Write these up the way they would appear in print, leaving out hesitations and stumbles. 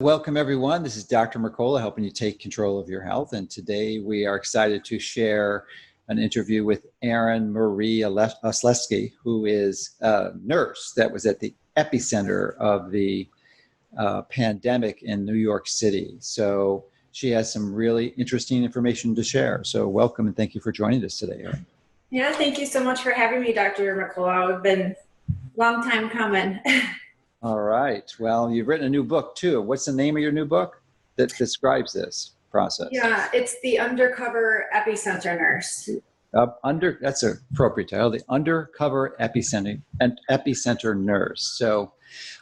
Welcome, everyone. This is Dr. Mercola helping you take control of your health. And today we are excited to share an interview with Erin Marie Oslewski, who is a nurse that was at the epicenter of the pandemic in New York City. So she has some really interesting information to share. So welcome and thank you for joining us today, Erin. Yeah, thank you so much for having me, Dr. Mercola. It's been a long time coming. All right. Well, you've written a new book too. What's the name of your new book that describes this process? Yeah, it's The Undercover Epicenter Nurse. That's an appropriate title, The Undercover Epicenter Nurse. So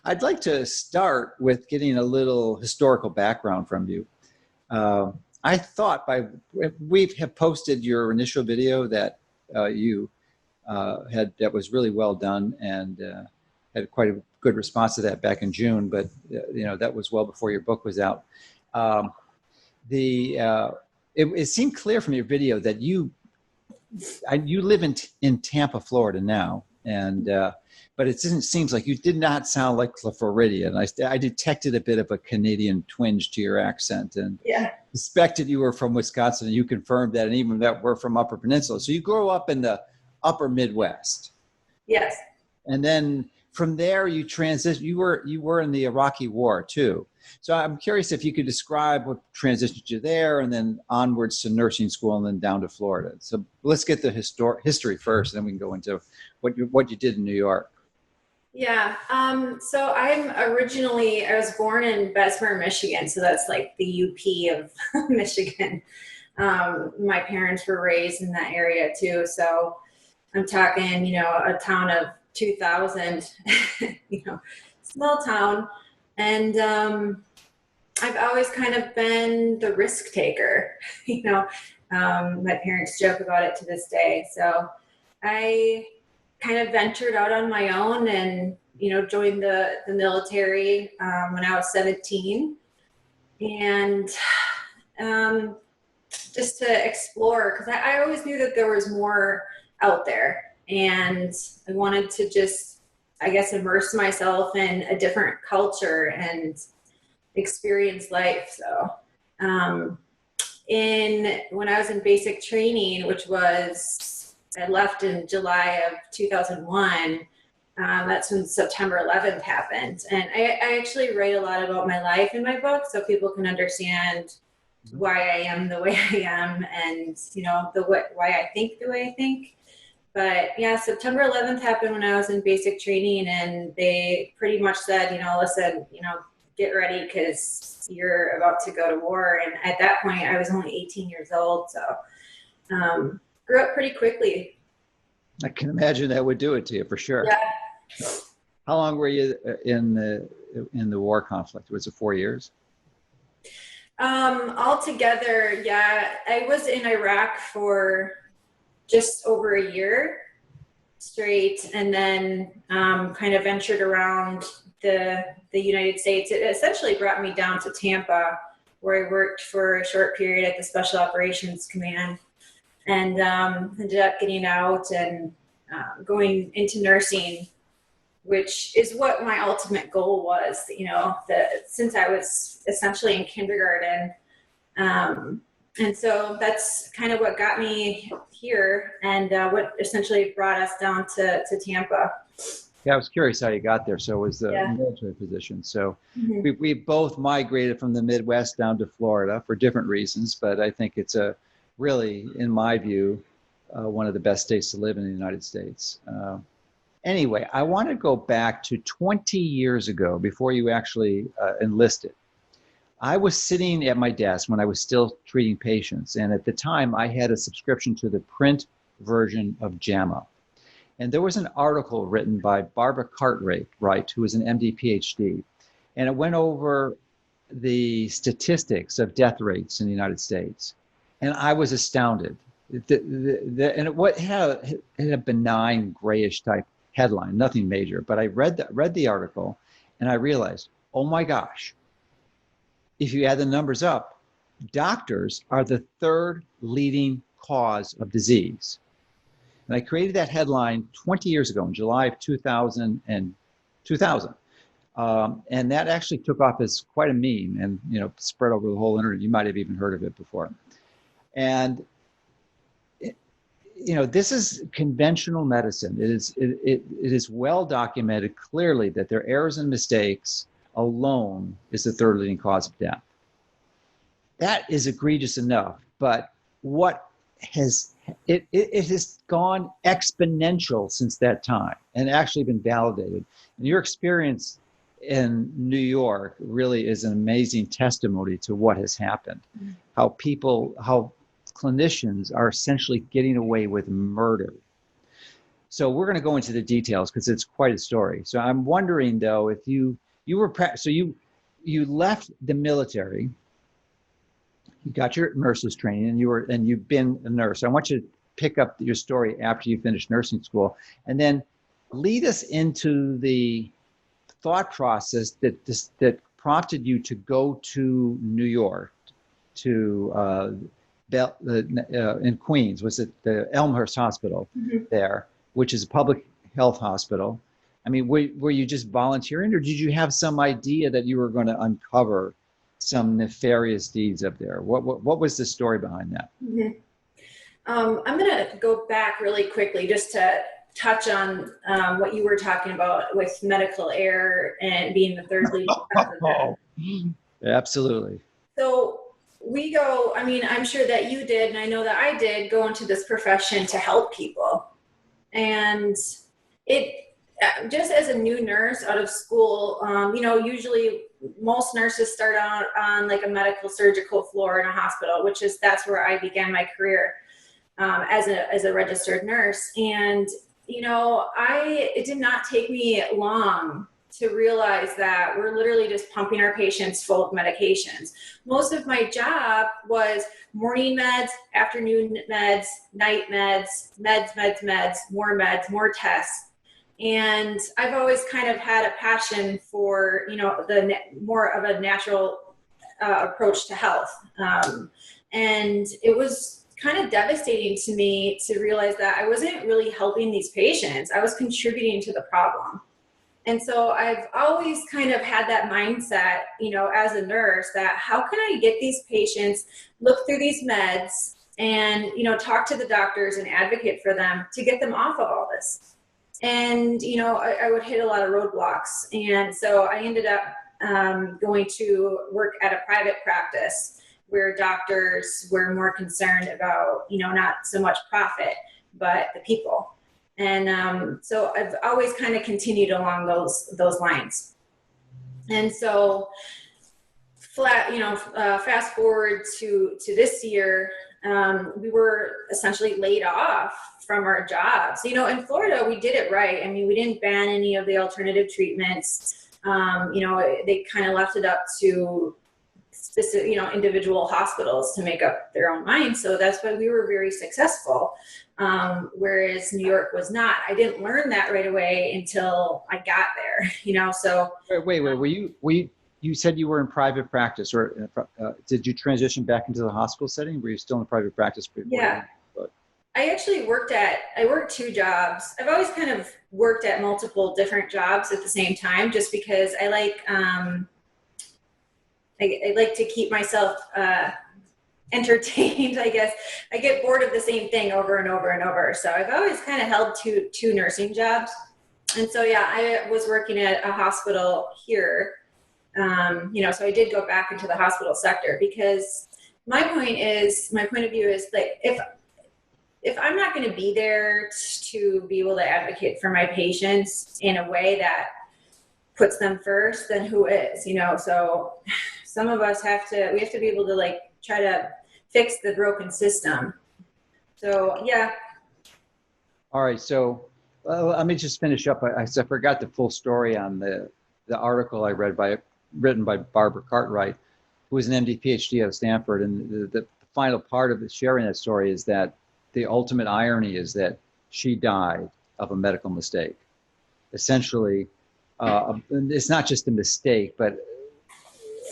I'd like to start with getting a little historical background from you. I thought we have posted your initial video that you had that was really well done and had quite a good response to that back in June, but that was well before your book was out. It seemed clear from your video that you live in Tampa, Florida now, and but it seems like you did not sound like Floridian. I detected a bit of a Canadian twinge to your accent, and suspected you were from Wisconsin, and you confirmed that, and even that we're from Upper Peninsula. So you grew up in the Upper Midwest. Yes. And then from there, you transitioned. You were in the Iraqi War too. So I'm curious if you could describe what transitioned you there, and then onwards to nursing school, and then down to Florida. So let's get the history first, and then we can go into what you did in New York. Yeah. So I was born in Bessemer, Michigan. So that's like the UP of Michigan. My parents were raised in that area too. So I'm talking, a town of 2,000, small town. And I've always kind of been the risk taker, my parents joke about it to this day. So I kind of ventured out on my own and, joined the military when I was 17. And just to explore, because I always knew that there was more out there. And I wanted to just, immerse myself in a different culture and experience life. So when I was in basic training, I left in July of 2001, that's when September 11th happened. And I actually write a lot about my life in my book so people can understand why I am the way I am and, why I think the way I think. But yeah, September 11th happened when I was in basic training, and they pretty much said, listen, get ready because you're about to go to war. And at that point, I was only 18 years old. So grew up pretty quickly. I can imagine that would do it to you for sure. Yeah. How long were you in the war conflict? Was it 4 years? Altogether, yeah, I was in Iraq for just over a year straight, and then kind of ventured around the United States. It essentially brought me down to Tampa, where I worked for a short period at the Special Operations Command, and ended up getting out and going into nursing, which is what my ultimate goal was, since I was essentially in kindergarten. And so that's kind of what got me here, and what essentially brought us down to Tampa. Yeah, I was curious how you got there. So it was the military position. So we both migrated from the Midwest down to Florida for different reasons, but I think it's really, in my view, one of the best states to live in the United States. Anyway, I want to go back to 20 years ago before you actually enlisted. I was sitting at my desk when I was still treating patients, and at the time I had a subscription to the print version of JAMA. And there was an article written by Barbara Cartwright, who was an MD PhD, and it went over the statistics of death rates in the United States. And I was astounded. And it had a benign grayish type headline, nothing major, but I read the article and I realized, oh my gosh, if you add the numbers up, doctors are the third leading cause of disease. And I created that headline 20 years ago in July of 2000. And that actually took off as quite a meme and, spread over the whole internet. You might have even heard of it before. And, this is conventional medicine. It is well documented clearly that their errors and mistakes alone is the third leading cause of death. That is egregious enough, but it has gone exponential since that time and actually been validated. And your experience in New York really is an amazing testimony to what has happened. How clinicians are essentially getting away with murder. So we're going to go into the details because it's quite a story. So I'm wondering though, if you left the military, you got your nurse's training, and you've been a nurse. I want you to pick up your story after you finish nursing school, and then lead us into the thought process that prompted you to go to New York, to in Queens. Was it the Elmhurst Hospital there, which is a public health hospital? I mean, were you just volunteering, or did you have some idea that you were going to uncover some nefarious deeds up there? What was the story behind that? I'm going to go back really quickly just to touch on what you were talking about with medical error and being the third leading cause of death. Absolutely. So I'm sure that you did, and I know that I did, go into this profession to help people. And just as a new nurse out of school, usually most nurses start out on like a medical surgical floor in a hospital, that's where I began my career as a registered nurse. And, it did not take me long to realize that we're literally just pumping our patients full of medications. Most of my job was morning meds, afternoon meds, night meds, meds, more tests. And I've always kind of had a passion for, the more of a natural approach to health. And it was kind of devastating to me to realize that I wasn't really helping these patients. I was contributing to the problem. And so I've always kind of had that mindset, as a nurse, that how can I get these patients, look through these meds and, talk to the doctors and advocate for them to get them off of all this. And, I would hit a lot of roadblocks. And so I ended up going to work at a private practice where doctors were more concerned about, not so much profit, but the people. And so I've always kind of continued along those lines. And so fast forward to this year, we were essentially laid off from our jobs. In Florida, we did it right. I mean, we didn't ban any of the alternative treatments. They kind of left it up to specific, individual hospitals to make up their own minds. So that's why we were very successful. Whereas New York was not. I didn't learn that right away until I got there, so. Wait, you said you were in private practice, or did you transition back into the hospital setting? Were you still in private practice before? Yeah. I actually worked two jobs. I've always kind of worked at multiple different jobs at the same time, just because I like to keep myself entertained, I guess. I get bored of the same thing over and over and over. So I've always kind of held two nursing jobs. And so, yeah, I was working at a hospital here. So I did go back into the hospital sector because my point of view is like, if I'm not going to be there to be able to advocate for my patients in a way that puts them first, then who is, so some of us have to be able to like try to fix the broken system. So, yeah. All right. So let me just finish up. I forgot the full story on the article I read written by Barbara Cartwright, who was an MD PhD out of Stanford. And the final part of sharing that story is that the ultimate irony is that she died of a medical mistake. Essentially, it's not just a mistake, but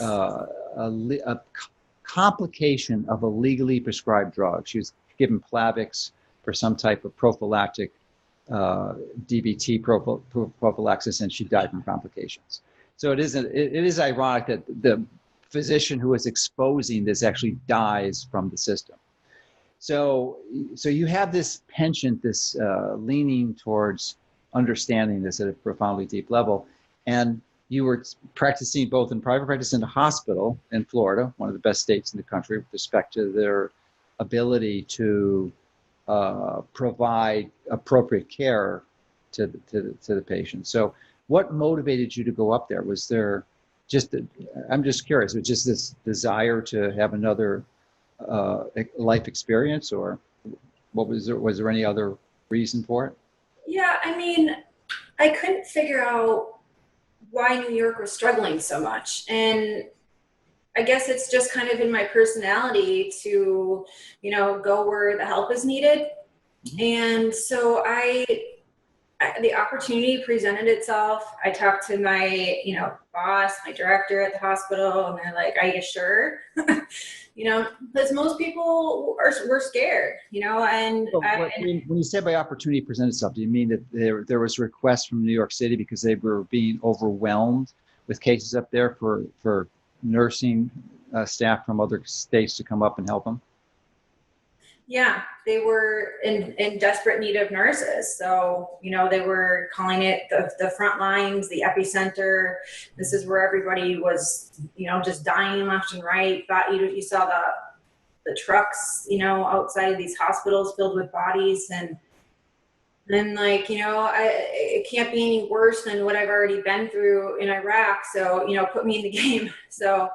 a complication of a legally prescribed drug. She was given Plavix for some type of prophylactic DVT prophylaxis, and she died from complications. So it is ironic that the physician who is exposing this actually dies from the system. So you have this penchant, this leaning towards understanding this at a profoundly deep level. And you were practicing both in private practice and a hospital in Florida, one of the best states in the country with respect to their ability to provide appropriate care to the patient. So what motivated you to go up there? Was there I'm just curious, was just this desire to have another life experience, or what was there? Was there any other reason for it? Yeah, I mean, I couldn't figure out why New York was struggling so much. And I guess it's just kind of in my personality to, go where the help is needed. And so the opportunity presented itself. I talked to my, boss, my director at the hospital, and they're like, "Are you sure?" Because most people were scared, and So when you say by opportunity presented itself, do you mean that there was requests from New York City because they were being overwhelmed with cases up there for nursing staff from other states to come up and help them? Yeah, they were in desperate need of nurses. So, they were calling it the front lines, the epicenter. This is where everybody was, just dying left and right. But you saw the trucks, outside of these hospitals filled with bodies. And then it can't be any worse than what I've already been through in Iraq. So, put me in the game. So,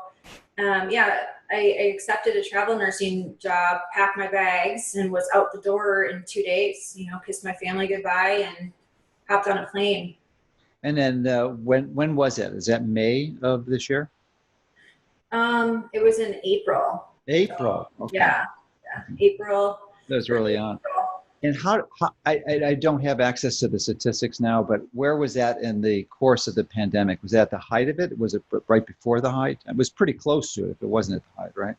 I accepted a travel nursing job, packed my bags, and was out the door in 2 days, kissed my family goodbye and hopped on a plane. And then when was it? Is that May of this year? It was in April. April. So, okay. Yeah, April. That was early on. And how I don't have access to the statistics now, but where was that in the course of the pandemic? Was that the height of it? Was it right before the height? It was pretty close to it if it wasn't at the height, right?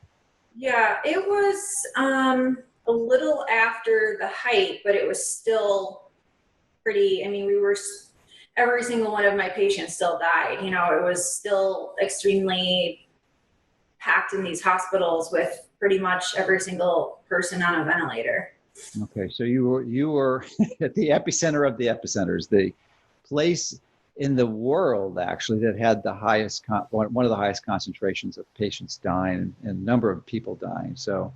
Yeah, it was a little after the height, but it was still pretty. I mean, every single one of my patients still died. It was still extremely packed in these hospitals with pretty much every single person on a ventilator. Okay, so you were at the epicenter of the epicenters, the place in the world actually that had the highest one of the highest concentrations of patients dying and number of people dying. So,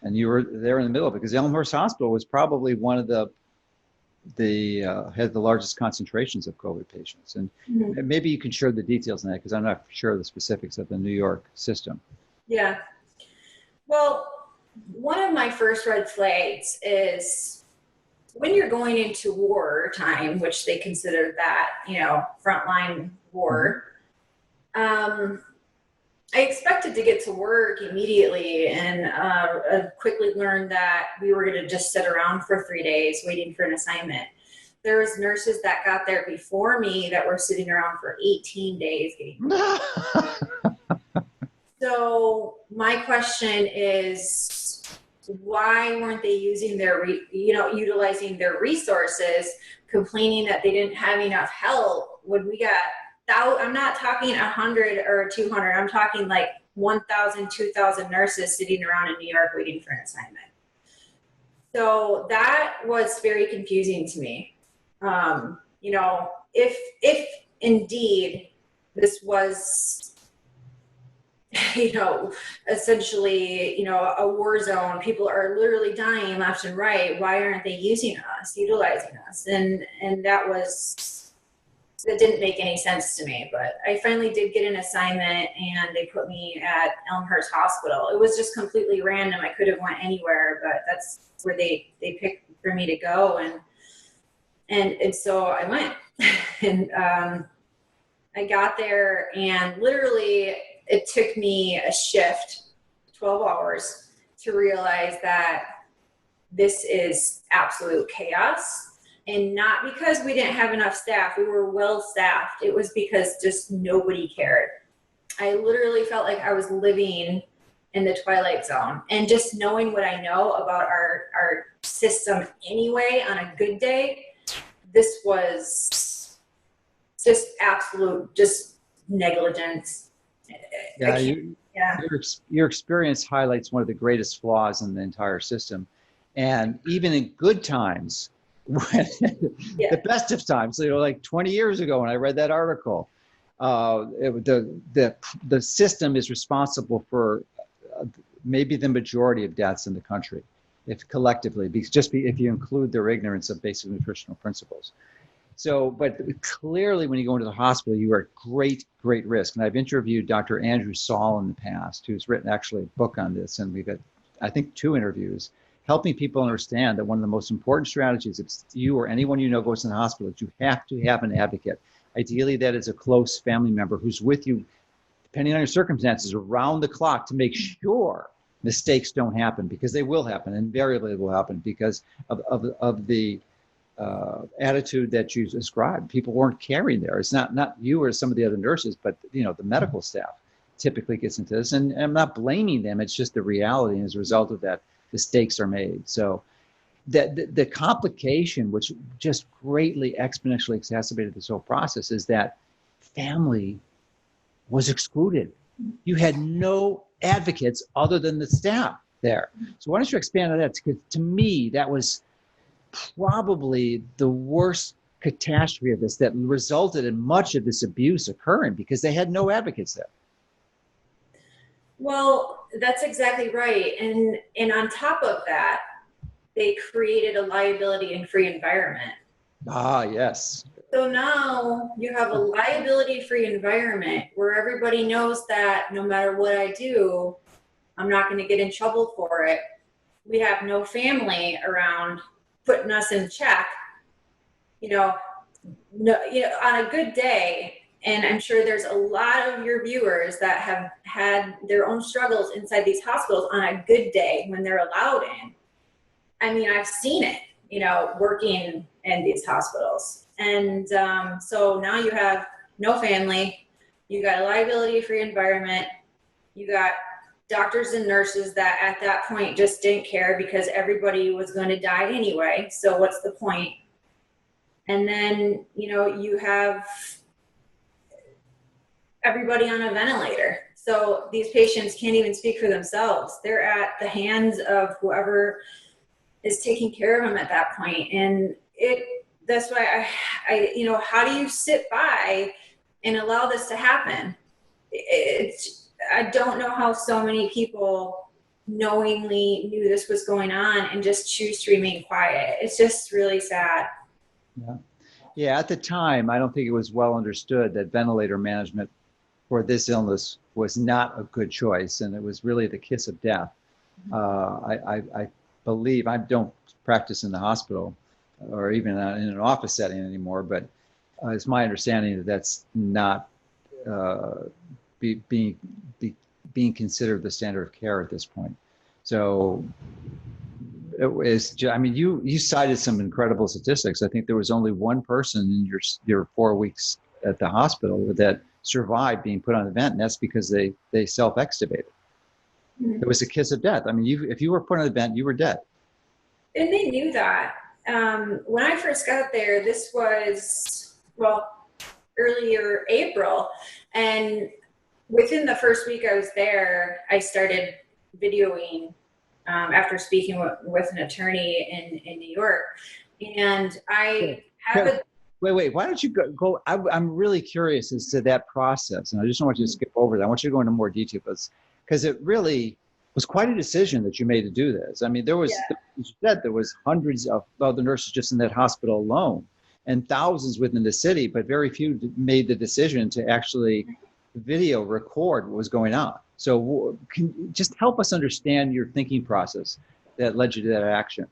and you were there in the middle of it because Elmhurst Hospital was probably one of the had the largest concentrations of COVID patients. And maybe you can share the details on that because I'm not sure of the specifics of the New York system. Yeah. Well, one of my first red flags is when you're going into war time, which they consider that, frontline war. I expected to get to work immediately and quickly learned that we were going to just sit around for 3 days waiting for an assignment. There was nurses that got there before me that were sitting around for 18 days getting So my question is, why weren't they using utilizing their resources, complaining that they didn't have enough help when we got, I'm not talking 100 or 200, I'm talking like 1,000, 2,000 nurses sitting around in New York waiting for an assignment. So that was very confusing to me. If indeed this was, essentially, a war zone, people are literally dying left and right, why aren't they using us, utilizing us? And that didn't make any sense to me. But I finally did get an assignment and they put me at Elmhurst Hospital. It was just completely random. I could have went anywhere, but that's where they picked for me to go. And so I went and I got there and literally it took me a shift, 12 hours, to realize that this is absolute chaos. And not because we didn't have enough staff, we were well staffed. It was because just nobody cared. I literally felt like I was living in the Twilight Zone. And just knowing what I know about our system anyway, on a good day, this was just absolute, just negligence. Yeah, Yeah. your experience highlights one of the greatest flaws in the entire system. And even in good times, when Yeah. the best of times, like 20 years ago when I read that article, the system is responsible for maybe the majority of deaths in the country, if collectively, if you include their ignorance of basic nutritional principles. So, but clearly when you go into the hospital, you are at great, great risk. And I've interviewed Dr. Andrew Saul in the past, who's written actually a book on this. And we've had, I think, 2 interviews helping people understand that one of the most important strategies, if you or anyone you know goes in the hospital, is you have to have an advocate. Ideally, that is a close family member who's with you, depending on your circumstances, around the clock to make sure mistakes don't happen, because they will happen. Invariably, it will happen because of the attitude that you described. People weren't caring there. It's not you or some of the other nurses, but the medical staff typically gets into this. And I'm not blaming them. It's just the reality. And as a result of that, mistakes are made. So the complication, which just greatly exponentially exacerbated this whole process, is that family was excluded. You had no advocates other than the staff there. So why don't you expand on that? Because to me, that was probably the worst catastrophe of this, that resulted in much of this abuse occurring because they had no advocates there. Well, that's exactly right. And on top of that, they created a liability and free environment. Ah, yes. So now you have a liability free environment where everybody knows that no matter what I do, I'm not going to get in trouble for it. We have no family around putting us in check, on a good day. And I'm sure there's a lot of your viewers that have had their own struggles inside these hospitals on a good day when they're allowed in. I mean, I've seen it, working in these hospitals. And so now you have no family, you got a liability-free environment, you got doctors and nurses that at that point just didn't care because everybody was going to die anyway. So what's the point? And then, you have everybody on a ventilator. So these patients can't even speak for themselves. They're at the hands of whoever is taking care of them at that point. And that's why I how do you sit by and allow this to happen? I don't know how so many people knowingly knew this was going on and just choose to remain quiet. It's just really sad. Yeah. At the time, I don't think it was well understood that ventilator management for this illness was not a good choice, and it was really the kiss of death. I believe, I don't practice in the hospital or even in an office setting anymore, but it's my understanding that that's not being considered the standard of care at this point. So it was, you cited some incredible statistics. I think there was only one person in your 4 weeks at the hospital that survived being put on the vent, and that's because they self-extubated. It was a kiss of death. I mean, if you were put on the vent, you were dead. And they knew that. When I first got there, this was, earlier April. And within the first week I was there, I started videoing after speaking with an attorney in New York. And I have Wait, why don't you go? I'm really curious as to that process. And I just don't want you to skip over that. I want you to go into more detail because it really was quite a decision that you made to do this. I mean, there was hundreds of other nurses just in that hospital alone and thousands within the city, but very few made the decision to actually video record what was going on. So can you just help us understand your thinking process that led you to that action?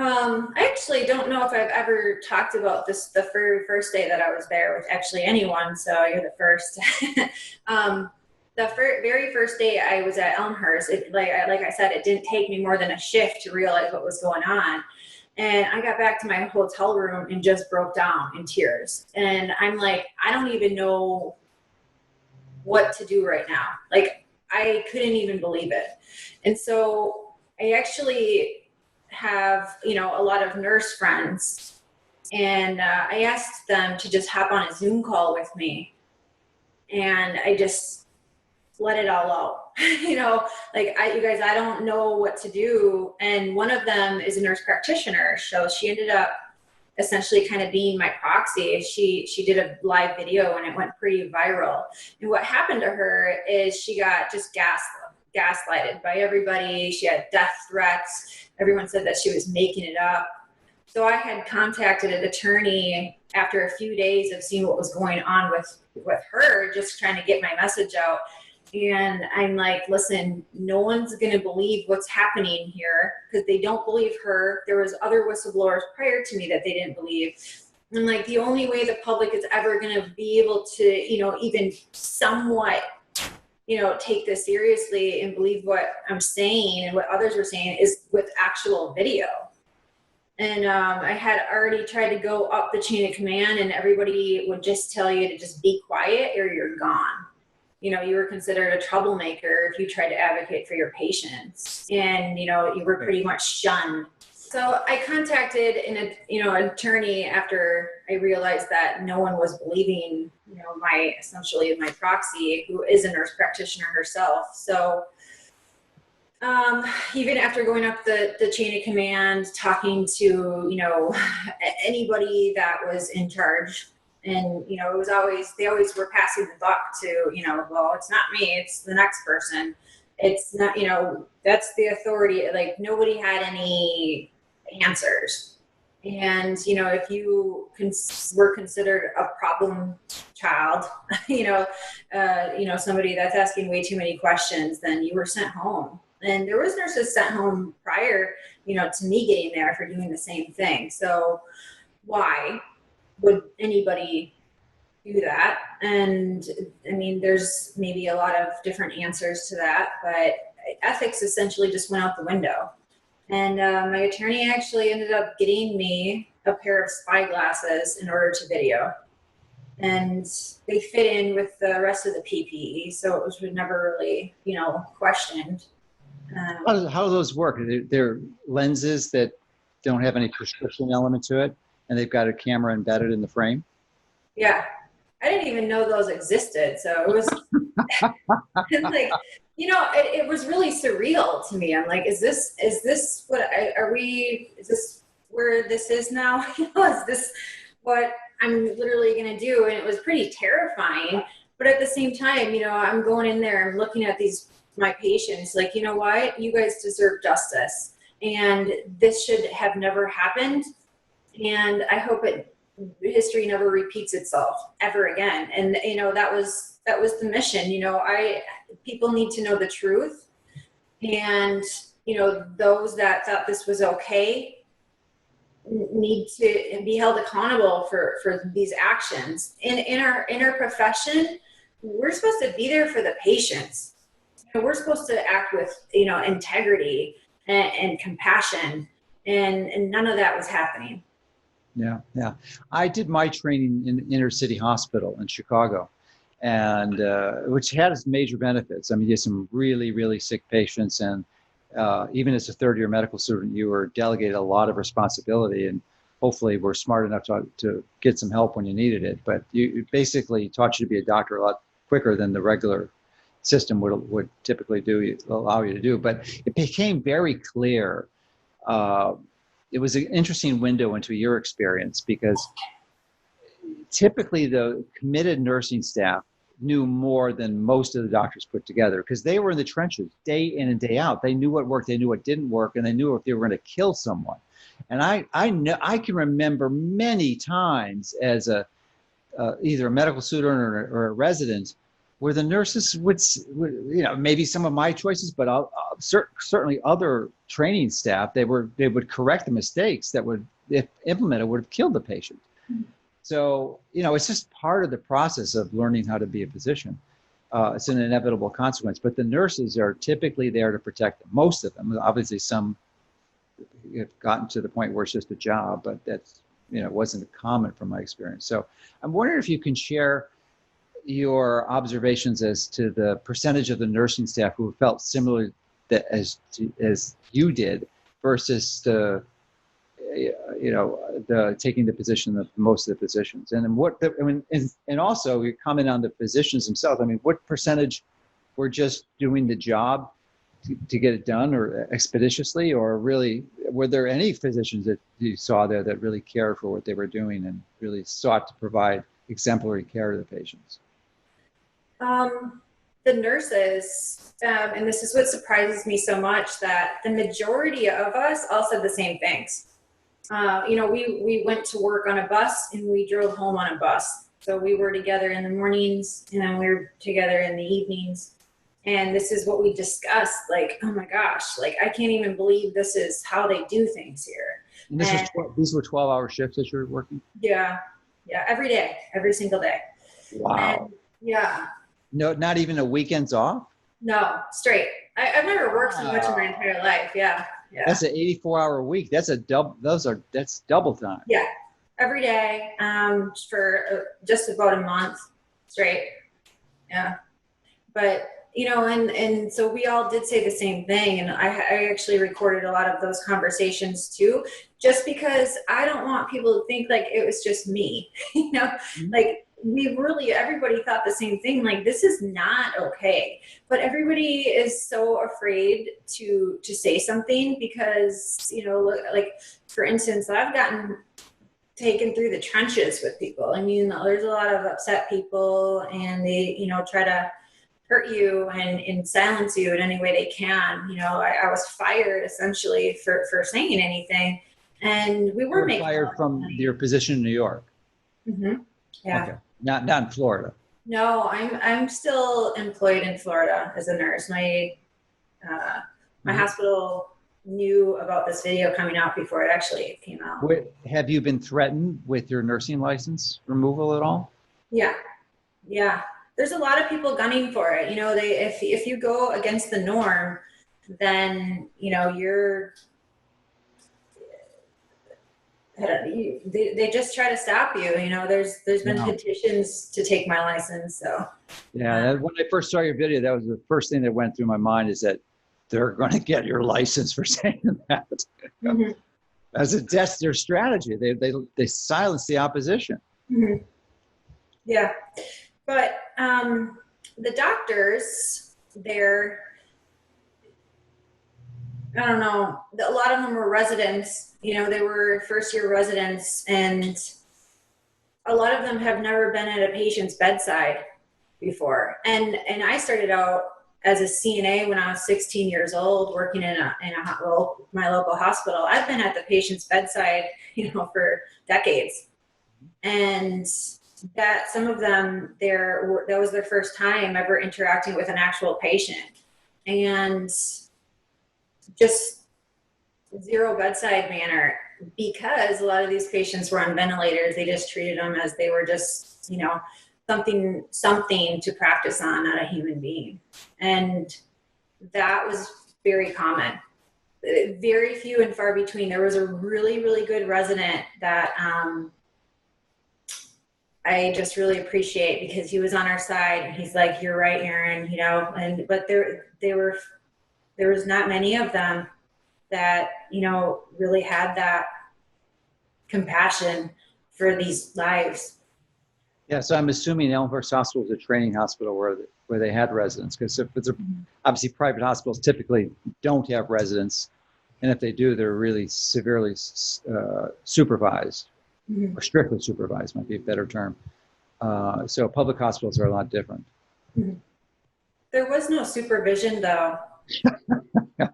I actually don't know if I've ever talked about this the very first day that I was there with actually anyone, so you're the first. The very first day I was at Elmhurst, like I said, it didn't take me more than a shift to realize what was going on. And I got back to my hotel room and just broke down in tears. And I'm like, I don't even know what to do right now. Like, I couldn't even believe it. And so I actually have, a lot of nurse friends, and I asked them to just hop on a Zoom call with me and I just let it all out. You know, like you guys, I don't know what to do. And one of them is a nurse practitioner. So she ended up essentially kind of being my proxy. She did a live video and it went pretty viral. And what happened to her is she got just gaslighted by everybody. She had death threats. Everyone said that she was making it up. So I had contacted an attorney after a few days of seeing what was going on with her, just trying to get my message out. And I'm like, listen, no one's going to believe what's happening here because they don't believe her. There was other whistleblowers prior to me that they didn't believe. And like, the only way the public is ever going to be able to, even somewhat, take this seriously and believe what I'm saying and what others were saying is with actual video. And I had already tried to go up the chain of command, and everybody would just tell you to just be quiet or you're gone. You were considered a troublemaker if you tried to advocate for your patients, and you were pretty much shunned. So I contacted an attorney after I realized that no one was believing essentially my proxy, who is a nurse practitioner herself. So even after going up the chain of command, talking to anybody that was in charge. And, it was they always were passing the buck to, well, it's not me, it's the next person. It's not, that's the authority. Like, nobody had any answers. And, if you were considered a problem child, somebody that's asking way too many questions, then you were sent home. And there was nurses sent home prior, to me getting there for doing the same thing. So why would anybody do that? And I mean, there's maybe a lot of different answers to that, but ethics essentially just went out the window. And my attorney actually ended up getting me a pair of spy glasses in order to video. And they fit in with the rest of the PPE, so it was never really, questioned. How do those work? They're lenses that don't have any prescription element to it, and they've got a camera embedded in the frame? Yeah. I didn't even know those existed. So it was like, it was really surreal to me. I'm like, is this what is this where this is now? Is this what I'm literally going to do? And it was pretty terrifying. But at the same time, I'm going in there, I'm looking at my patients, like, you know what? You guys deserve justice. And this should have never happened. And I hope history never repeats itself ever again. And, that was the mission. People need to know the truth. And, those that thought this was okay need to be held accountable for these actions. In our profession, we're supposed to be there for the patients. We're supposed to act with, integrity and compassion, and none of that was happening. Yeah. I did my training in Inner City Hospital in Chicago, and which had its major benefits. I mean, you had some really, really sick patients, and even as a third-year medical student, you were delegated a lot of responsibility, and hopefully were smart enough to get some help when you needed it. But it basically taught you to be a doctor a lot quicker than the regular system would typically allow you to do. But it became very clear. It was an interesting window into your experience, because typically the committed nursing staff knew more than most of the doctors put together, because they were in the trenches day in and day out. They knew what worked, they knew what didn't work, and they knew if they were going to kill someone. And I can remember many times as either a medical student or a resident, where the nurses would maybe some of my choices, but certainly other training staff, they would correct the mistakes that would, if implemented, would have killed the patient. Mm-hmm. So, it's just part of the process of learning how to be a physician. It's an inevitable consequence, but the nurses are typically there to protect them. Most of them, obviously some have gotten to the point where it's just a job, but that's, wasn't common from my experience. So I'm wondering if you can share your observations as to the percentage of the nursing staff who felt similar as you did versus the taking the position of most of the physicians. And and also you comment on the physicians themselves. I mean, what percentage were just doing the job to get it done or expeditiously, or really, were there any physicians that you saw there that really cared for what they were doing and really sought to provide exemplary care to the patients? The nurses, and this is what surprises me so much, that the majority of us all said the same things. We went to work on a bus and we drove home on a bus. So we were together in the mornings and then we were together in the evenings. And this is what we discussed, like, oh my gosh, like, I can't even believe this is how they do things here. And these were 12-hour shifts that you were working? Yeah. Yeah. Every day, every single day. Wow. And, yeah. No, not even a weekends off? No, straight. I've never worked so much in my entire life. Yeah. Yeah. That's an 84-hour week. That's that's double time. Yeah. Every day, for just about a month straight. Yeah. But, and so we all did say the same thing. And I actually recorded a lot of those conversations too, just because I don't want people to think like it was just me, Mm-hmm. like everybody thought the same thing. Like, this is not okay. But everybody is so afraid to say something because, like, for instance, I've gotten taken through the trenches with people. I mean, there's a lot of upset people and they, try to hurt you and silence you in any way they can. I was fired essentially for saying anything, and we were making fired from your position in New York. Mm-hmm. Yeah. Okay. Not in Florida. No, I'm still employed in Florida as a nurse. My hospital knew about this video coming out before it actually came out. Have you been threatened with your nursing license removal at all? Yeah. There's a lot of people gunning for it. If you go against the norm, then they just try to stop you. There's been petitions to take my license. So yeah, when I first saw your video, that was the first thing that went through my mind, is that they're going to get your license for saying that. Mm-hmm. That's their strategy. They silence the opposition. Mm-hmm. Yeah, but the doctors there, I don't know, a lot of them were residents. They were first-year residents, and a lot of them have never been at a patient's bedside before. And I started out as a CNA when I was 16 years old, working in my local hospital. I've been at the patient's bedside, for decades, and that some of them that was their first time ever interacting with an actual patient, and just zero bedside manner, because a lot of these patients were on ventilators. They just treated them as they were just, something to practice on, not a human being. And that was very common. Very few and far between. There was a really, really good resident that I just really appreciate, because he was on our side and he's like, "You're right, Erin," but there was not many of them that, really had that compassion for these lives. Yeah, so I'm assuming Elmhurst Hospital is a training hospital where they had residents, because if it's obviously private hospitals typically don't have residents, and if they do, they're really severely supervised, mm-hmm. or strictly supervised might be a better term. So public hospitals are a lot different. Mm-hmm. There was no supervision, though.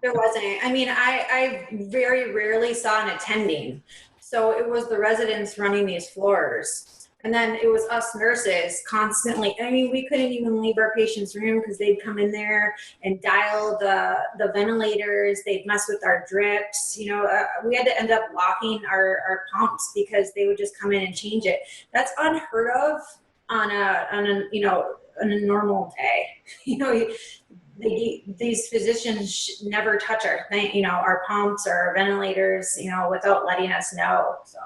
There wasn't. I mean, I very rarely saw an attending. So it was the residents running these floors. And then it was us nurses constantly. I mean, we couldn't even leave our patient's room because they'd come in there and dial the ventilators. They'd mess with our drips. We had to end up locking our pumps because they would just come in and change it. That's unheard of on a normal day. These physicians never touch our pumps or our ventilators, without letting us know. So.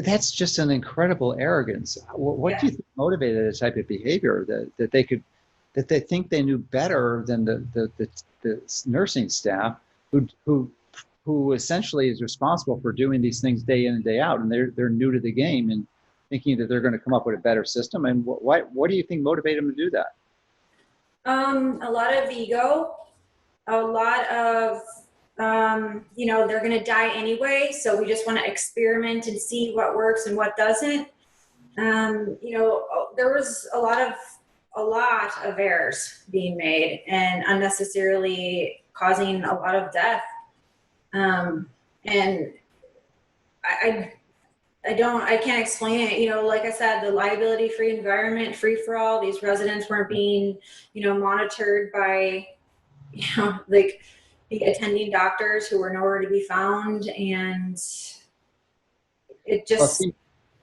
That's just an incredible arrogance. What do you think motivated this type of behavior, that they think they knew better than the nursing staff who who essentially is responsible for doing these things day in and day out, and they're new to the game and thinking that they're going to come up with a better system. And what do you think motivated them to do that? A lot of ego, a lot of they're going to die anyway, so we just want to experiment and see what works and what doesn't. There was a lot of errors being made and unnecessarily causing a lot of death. And I can't explain it. Like I said, the liability-free environment, free for all, these residents weren't being, monitored by, like the attending doctors who were nowhere to be found. And it just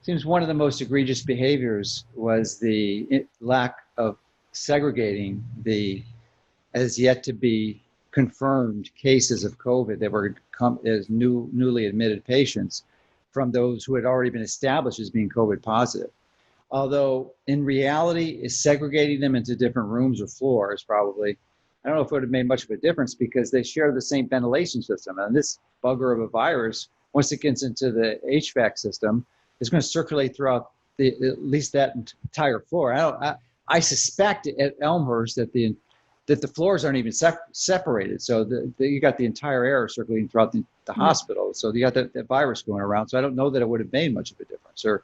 seems one of the most egregious behaviors was the lack of segregating the as yet to be confirmed cases of COVID that were come as newly admitted patients from those who had already been established as being COVID positive. Although in reality, is segregating them into different rooms or floors probably, I don't know if it would have made much of a difference because they share the same ventilation system. And this bugger of a virus, once it gets into the HVAC system, is going to circulate throughout at least that entire floor. I suspect at Elmhurst that the floors aren't even separated. So you got the entire air circulating throughout the hospital. So you got that virus going around. So I don't know that it would have made much of a difference. Or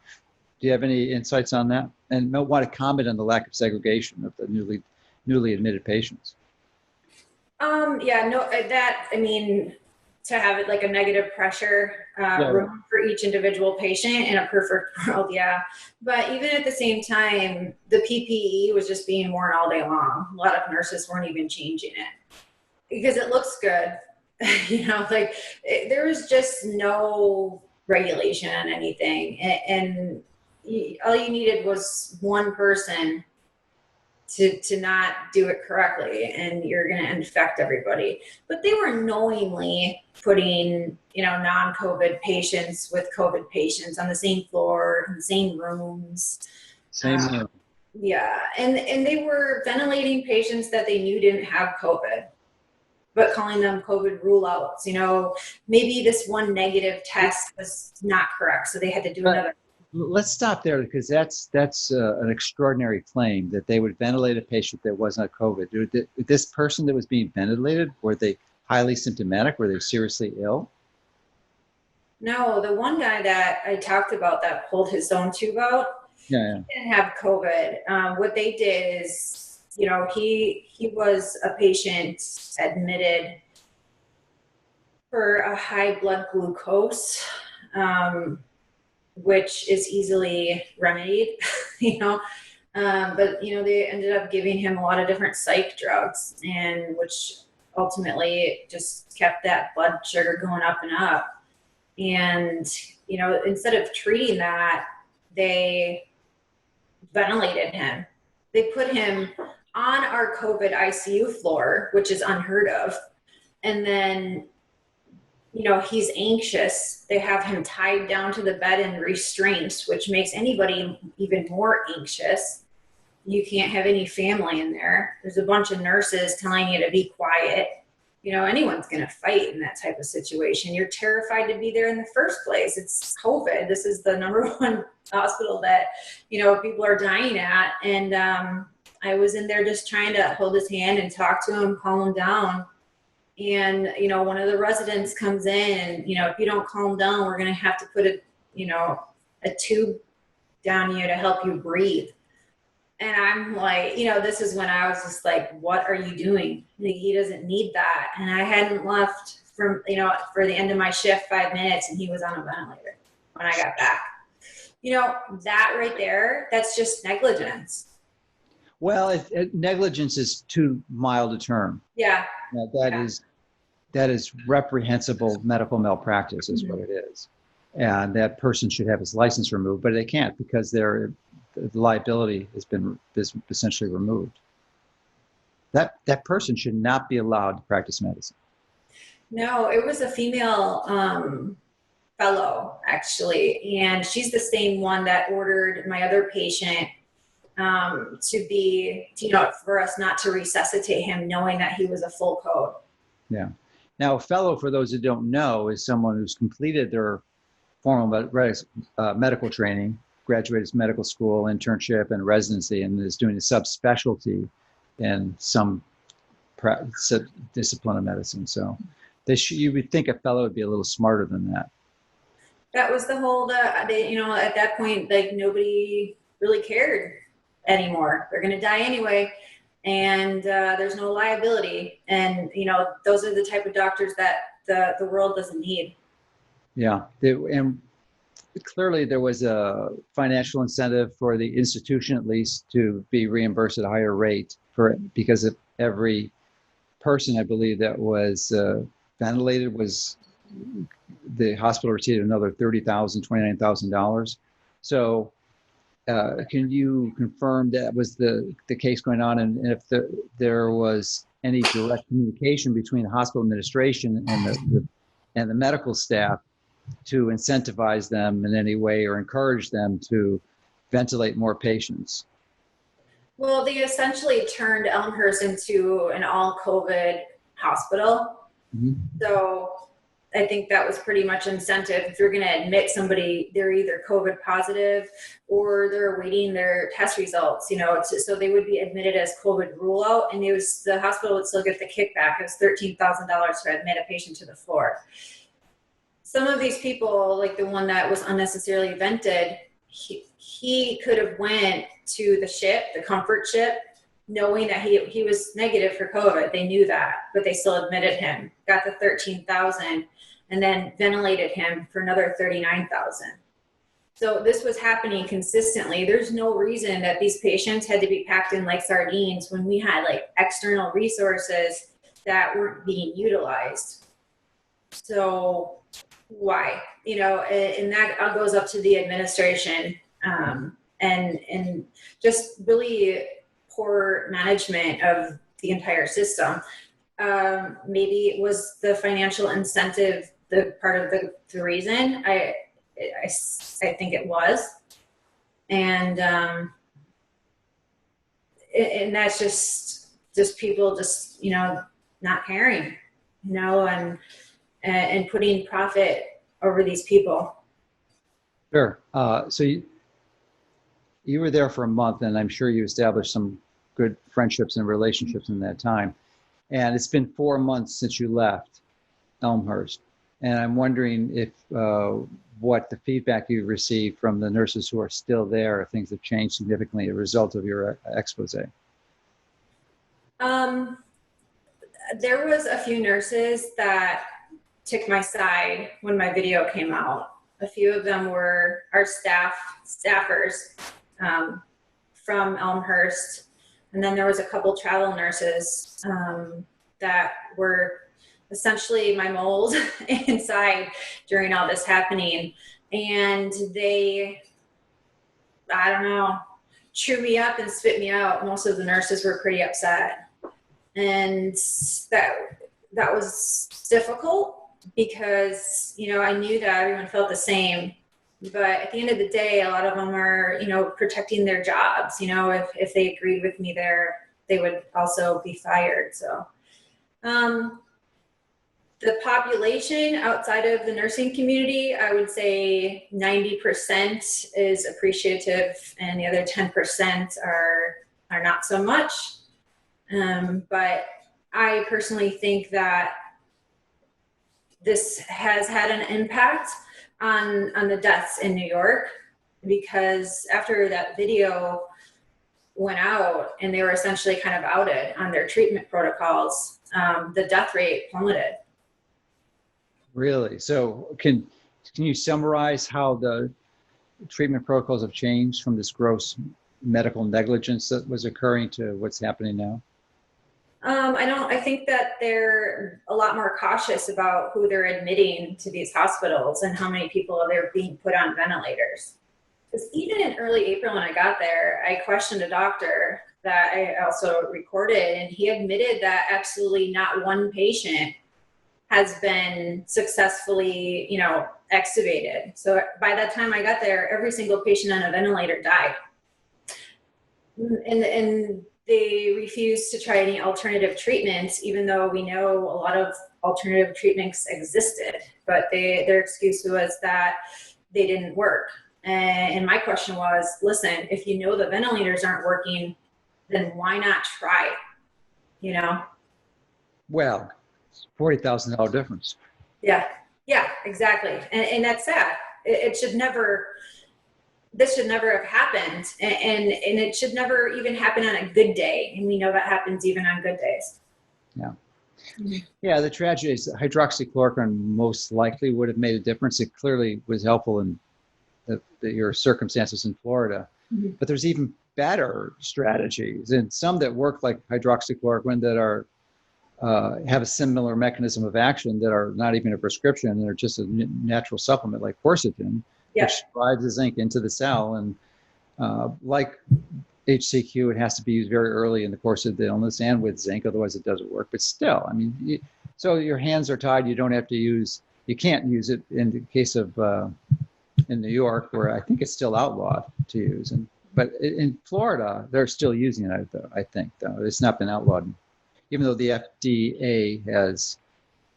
do you have any insights on that? And I want to comment on the lack of segregation of the newly admitted patients. To have it like a negative pressure room for each individual patient in a perfect world, yeah. But even at the same time, the PPE was just being worn all day long. A lot of nurses weren't even changing it because it looks good. There was just no regulation on anything. And all you needed was one person to not do it correctly, and you're going to infect everybody. But they were knowingly putting, non-COVID patients with COVID patients on the same floor, in the same rooms. Same room. Yeah, and they were ventilating patients that they knew didn't have COVID, but calling them COVID rule outs. Maybe this one negative test was not correct, so they had to do another. Let's stop there because that's an extraordinary claim that they would ventilate a patient that wasn't COVID. This person that was being ventilated, were they highly symptomatic? Were they seriously ill? No, the one guy that I talked about that pulled his own tube out, he didn't have COVID. What they did is, he was a patient admitted for a high blood glucose, which is easily remedied, but they ended up giving him a lot of different psych drugs, and which ultimately just kept that blood sugar going up and up. And, instead of treating that, they ventilated him. They put him on our COVID ICU floor, which is unheard of. And then, he's anxious. They have him tied down to the bed in restraints, which makes anybody even more anxious. You can't have any family in there. There's a bunch of nurses telling you to be quiet. Anyone's going to fight in that type of situation. You're terrified to be there in the first place. It's COVID. This is the number one hospital that, people are dying at. And I was in there just trying to hold his hand and talk to him, calm him down. And, one of the residents comes in, if you don't calm down, we're going to have to put a tube down you to help you breathe. And I'm like, this is when I was just like, what are you doing? He doesn't need that. And I hadn't left for the end of my shift 5 minutes, and he was on a ventilator when I got back. That right there, that's just negligence. Well, negligence is too mild a term. Yeah. That is reprehensible medical malpractice is what it is. And that person should have his license removed, but they can't because the liability has been essentially removed. That person should not be allowed to practice medicine. No, it was a female fellow, actually. And she's the same one that ordered my other patient for us not to resuscitate him, knowing that he was a full code. Yeah. Now, a fellow, for those who don't know, is someone who's completed their formal medical training, graduated medical school, internship, and residency, and is doing a subspecialty in some discipline of medicine. So you would think a fellow would be a little smarter than that. That was the whole, at that point, like nobody really cared anymore. They're going to die anyway. And there's no liability. And, those are the type of doctors that the world doesn't need. Yeah. And clearly there was a financial incentive for the institution, at least, to be reimbursed at a higher rate because of every person, I believe, that was ventilated the hospital received another $30,000, $29,000. So can you confirm that was the case going on, and if there was any direct communication between the hospital administration and the medical staff to incentivize them in any way or encourage them to ventilate more patients? Well, they essentially turned Elmhurst into an all COVID hospital. Mm-hmm. So I think that was pretty much incentive. If you're going to admit somebody, they're either COVID positive or they're awaiting their test results, so they would be admitted as COVID rule out, and the hospital would still get the kickback. It was $13,000 to admit a patient to the floor. Some of these people, like the one that was unnecessarily vented, he could have went to the comfort ship, knowing that he was negative for COVID. They knew that, but they still admitted him, got the $13,000, and then ventilated him for another $39,000. So this was happening consistently. There's no reason that these patients had to be packed in like sardines when we had like external resources that weren't being utilized. So why? And that all goes up to the administration, and just really poor management of the entire system. Maybe it was the financial incentive, the part of the reason. I think it was, and that's just people just not caring, and putting profit over these people. Sure. So you were there for a month, and I'm sure you established some good friendships and relationships in that time. And it's been 4 months since you left Elmhurst. And I'm wondering if what the feedback you've received from the nurses who are still there, if things have changed significantly as a result of your expose. There was a few nurses that took my side when my video came out. A few of them were our staffers from Elmhurst. And then there was a couple travel nurses that were essentially my mold inside during all this happening. And they, I don't know, chew me up and spit me out. Most of the nurses were pretty upset. And that was difficult because, I knew that everyone felt the same. But at the end of the day, a lot of them are, protecting their jobs. If they agreed with me there, they would also be fired. So the population outside of the nursing community, I would say 90% is appreciative, and the other 10% are not so much. But I personally think that this has had an impact on the deaths in New York, because after that video went out and they were essentially kind of outed on their treatment protocols, the death rate plummeted. Really? So can you summarize how the treatment protocols have changed from this gross medical negligence that was occurring to what's happening now? I think that they're a lot more cautious about who they're admitting to these hospitals and how many people they're being put on ventilators. Because even in early April when I got there, I questioned a doctor that I also recorded, and he admitted that absolutely not one patient has been successfully, extubated. So by that time I got there, every single patient on a ventilator died. And they refused to try any alternative treatments, even though we know a lot of alternative treatments existed. But their excuse was that they didn't work. And my question was, listen, if you know the ventilators aren't working, then why not try? You know? Well, it's $40,000 difference. Yeah, exactly. And that's sad. It should never, this should never have happened. And it should never even happen on a good day. And we know that happens even on good days. Yeah. Mm-hmm. Yeah, the tragedy is hydroxychloroquine most likely would have made a difference. It clearly was helpful in your circumstances in Florida. Mm-hmm. But there's even better strategies, and some that work like hydroxychloroquine that are have a similar mechanism of action that are not even a prescription and are just a natural supplement like quercetin, which drives the zinc into the cell. And like HCQ, it has to be used very early in the course of the illness and with zinc, otherwise it doesn't work. But still, I mean, so your hands are tied. You don't have to use, you can't use it in the case of in New York, where I think it's still outlawed to use. But in Florida, they're still using it, I think, though. It's not been outlawed, even though the FDA has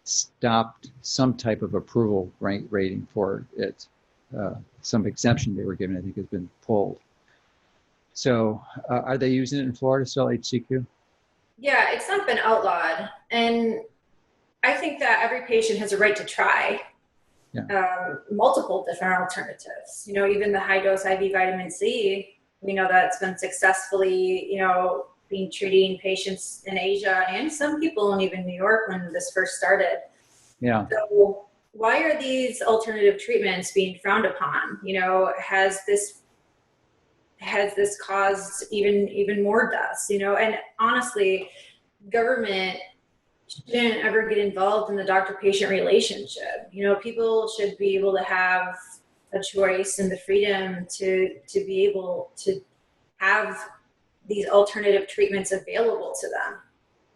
stopped some type of approval rating for it. Some exemption they were given, I think, has been pulled. So are they using it in Florida still, HCQ? Yeah, it's not been outlawed. And I think that every patient has a right to try multiple different alternatives. You know, even the high-dose IV vitamin C, we know that's been successfully, you know, being treating patients in Asia and some people in even New York when this first started. Yeah. So why are these alternative treatments being frowned upon? You know, has this caused even more deaths? You know, and honestly, government shouldn't ever get involved in the doctor-patient relationship. You know, people should be able to have a choice and the freedom to be able to have these alternative treatments available to them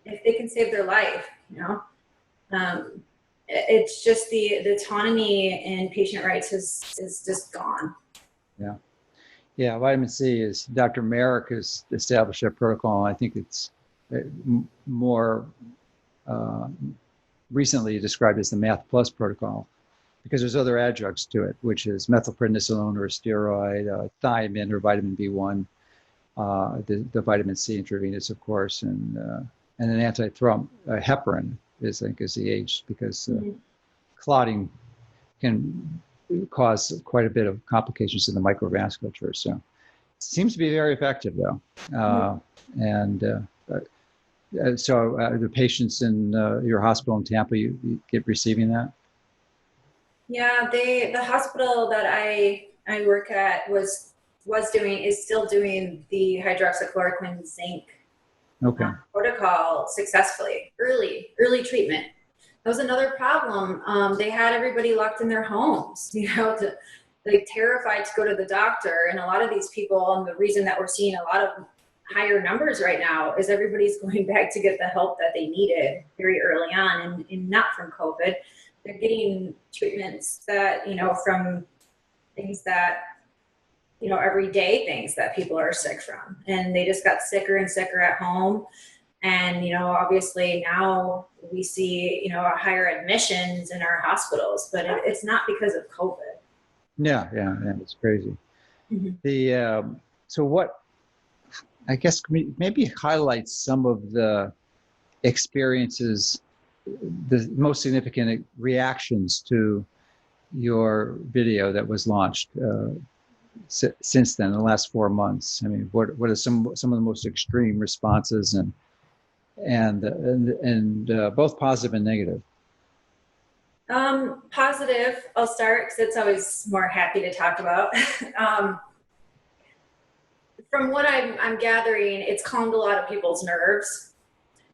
if they can save their life. You know, it's just the autonomy in patient rights is just gone. Yeah, vitamin C is, Dr. Merrick has established a protocol. I think it's more recently described as the Math Plus protocol, because there's other adjuncts to it, which is methylprednisolone or a steroid, thiamine or vitamin B1, the vitamin C intravenous, of course, and an antithromb, heparin I think is the H, because clotting can cause quite a bit of complications in the microvasculature. So it seems to be very effective, though. So the patients in your hospital in Tampa, you get receiving that? Yeah, the hospital that I work at is still doing the hydroxychloroquine zinc protocol successfully. Early treatment. That was another problem. They had everybody locked in their homes, you know, like terrified to go to the doctor. And a lot of these people, and the reason that we're seeing a lot of higher numbers right now is everybody's going back to get the help that they needed very early on, and not from COVID. They're getting treatments that, you know, from things that, you know, everyday things that people are sick from. And they just got sicker and sicker at home. And, you know, obviously now we see, you know, higher admissions in our hospitals, but it's not because of COVID. Yeah, it's crazy. Mm-hmm. So what, I guess, maybe highlight some of the experiences, the most significant reactions to your video that was launched since then, in the last 4 months. I mean, what are some of the most extreme responses, and both positive and negative? Positive, I'll start because it's always more happy to talk about. From what I'm gathering, it's calmed a lot of people's nerves.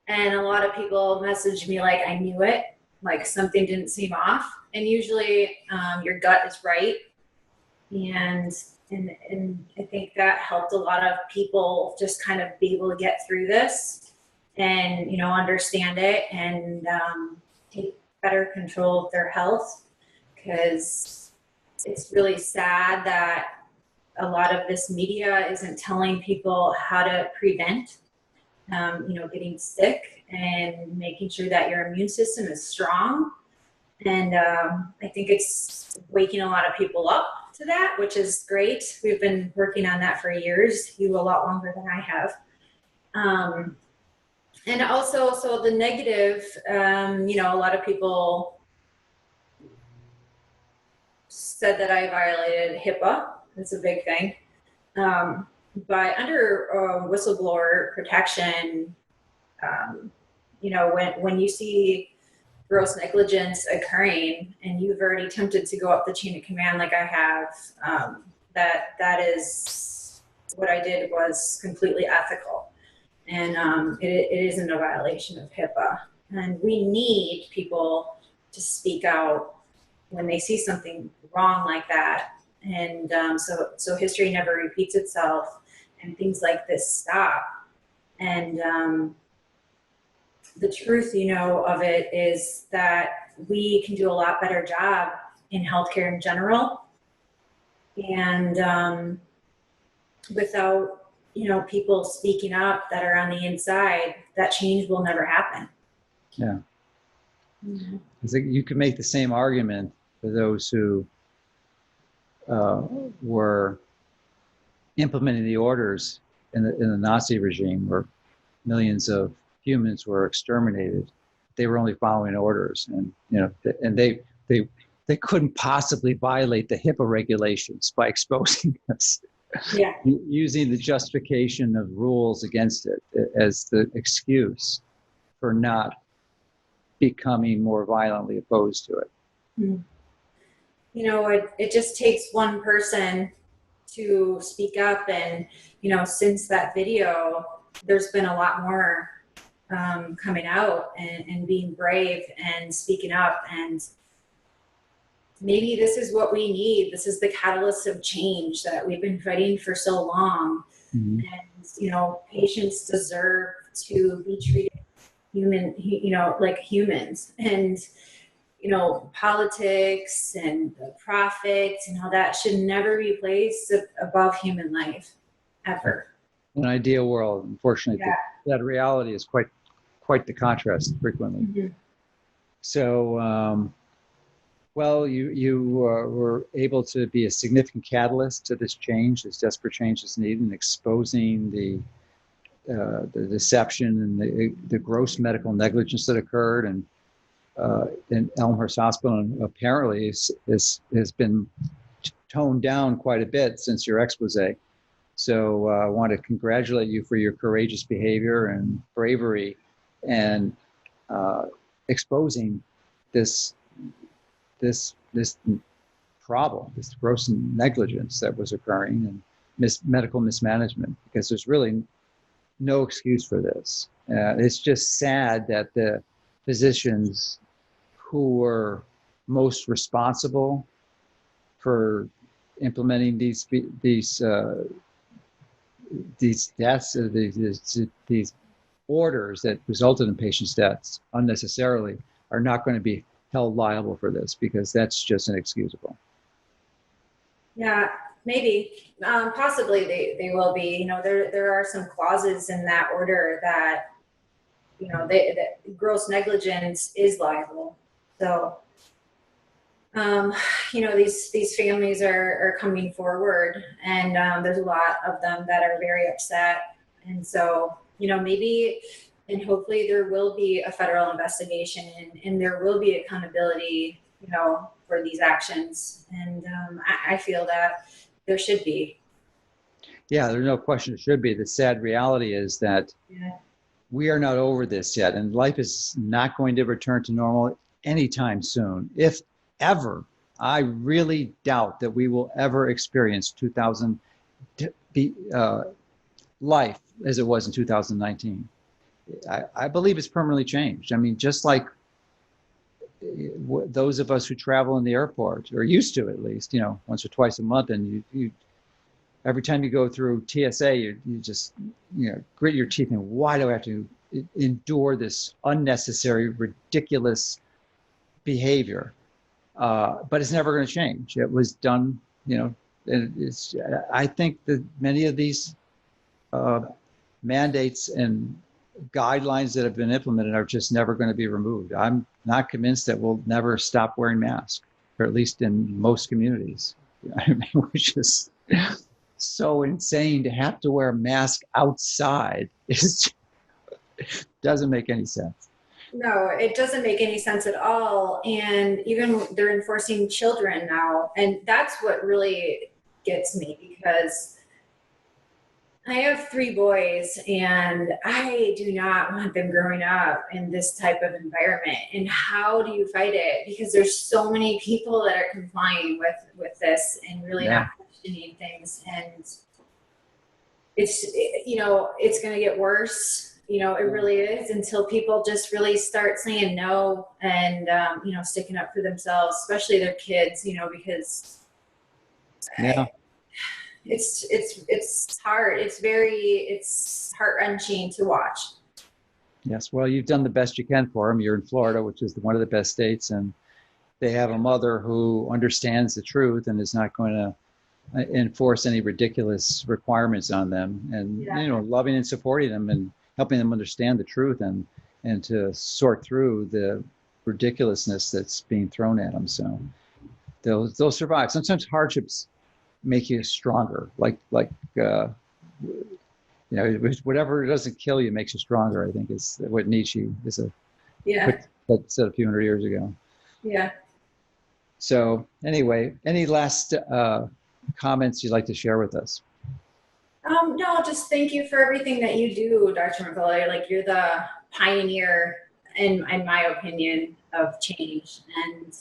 And a lot of people message me like, I knew it, like something didn't seem off. And usually your gut is right. And I think that helped a lot of people just kind of be able to get through this and, you know, understand it and take better control of their health, because it's really sad that a lot of this media isn't telling people how to prevent. getting sick and making sure that your immune system is strong. And I think it's waking a lot of people up to that, which is great. We've been working on that for years, you a lot longer than I have. And also, so the negative, a lot of people said that I violated HIPAA. That's a big thing. But under whistleblower protection, when you see gross negligence occurring and you've already attempted to go up the chain of command like I have, that is what I did was completely ethical. And it isn't a violation of HIPAA. And we need people to speak out when they see something wrong like that. And so history never repeats itself and things like this stop. And the truth, of it is that we can do a lot better job in healthcare in general. And without, people speaking up that are on the inside, that change will never happen. Yeah. Mm-hmm. I think you could make the same argument for those who were implementing the orders in the Nazi regime, where millions of humans were exterminated. They were only following orders, and they couldn't possibly violate the HIPAA regulations by exposing us. Yeah. Using the justification of rules against it as the excuse for not becoming more violently opposed to it. It just takes one person to speak up, and since that video, there's been a lot more coming out and being brave and speaking up. And maybe this is what we need. This is the catalyst of change that we've been fighting for so long. Mm-hmm. And, patients deserve to be treated like humans. And, politics and the profits and all that should never be placed above human life, ever. In an ideal world, unfortunately, yeah. that reality is quite the contrast frequently. Mm-hmm. So, well, you were able to be a significant catalyst to this change, this desperate change that's needed, and exposing the deception and the gross medical negligence that occurred, and in Elmhurst Hospital, and apparently has been toned down quite a bit since your expose. So I want to congratulate you for your courageous behavior and bravery, and exposing this problem, this gross negligence that was occurring, and medical mismanagement, because there's really no excuse for this. It's just sad that the physicians who were most responsible for implementing these deaths, these orders that resulted in patients' deaths unnecessarily, are not going to be held liable for this, because that's just inexcusable. Yeah, maybe, possibly they will be. There are some clauses in that order that, that gross negligence is liable. So, these families are coming forward, and there's a lot of them that are very upset. And so, maybe, and hopefully there will be a federal investigation, and there will be accountability, for these actions. And I feel that there should be. Yeah, there's no question it should be. The sad reality is that we are not over this yet, and life is not going to return to normal anytime soon, if ever. I really doubt that we will ever experience 2000 life as it was in 2019. I believe it's permanently changed. I mean, just like those of us who travel in the airport, or used to at least, once or twice a month, and you every time you go through TSA, you just grit your teeth and, why do I have to endure this unnecessary, ridiculous behavior? But it's never going to change. It was done, and I think that many of these mandates and guidelines that have been implemented are just never going to be removed. I'm not convinced that we'll never stop wearing masks, or at least in most communities. I mean, which is so insane to have to wear a mask outside. It doesn't make any sense. No, it doesn't make any sense at all. And even they're enforcing children now. And that's what really gets me, because I have 3 boys and I do not want them growing up in this type of environment. And how do you fight it? Because there's so many people that are complying with this and really not questioning things. And it's, it's going to get worse. It really is, until people just really start saying no and, sticking up for themselves, especially their kids, because it's hard. It's heart-wrenching to watch. Yes. Well, you've done the best you can for them. You're in Florida, which is one of the best states, and they have a mother who understands the truth and is not going to enforce any ridiculous requirements on them, and, loving and supporting them and helping them understand the truth and to sort through the ridiculousness that's being thrown at them. So they'll survive. Sometimes hardships make you stronger. Whatever doesn't kill you makes you stronger, I think is what Nietzsche said a few hundred years ago. Yeah. So anyway, any last comments you'd like to share with us? No, just thank you for everything that you do, Dr. McCullough. Like, you're the pioneer, in my opinion, of change. And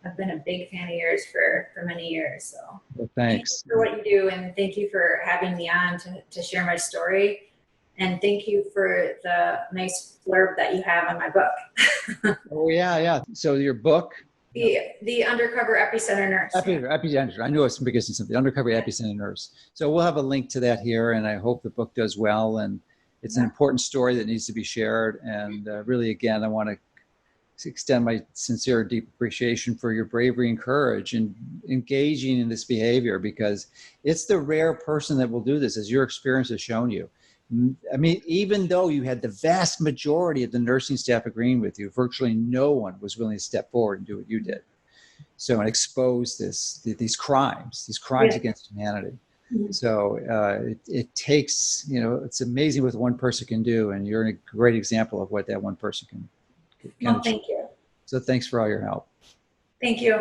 I've been a big fan of yours for many years. So well, thanks for what you do, and thank you for having me on to share my story. And thank you for the nice blurb that you have on my book. Oh yeah. So your book? The Undercover Epicenter Nurse. Epicenter. I knew it was because it's the Undercover Epicenter Nurse. So we'll have a link to that here, and I hope the book does well. And it's an important story that needs to be shared. And really, again, I want to extend my sincere, deep appreciation for your bravery and courage in engaging in this behavior, because it's the rare person that will do this, as your experience has shown you. I mean, even though you had the vast majority of the nursing staff agreeing with you, virtually no one was willing to step forward and do what you did. So, and expose these crimes against humanity. Mm-hmm. So it takes, it's amazing what one person can do, and you're a great example of what that one person can well, thank you. So thanks for all your help. Thank you.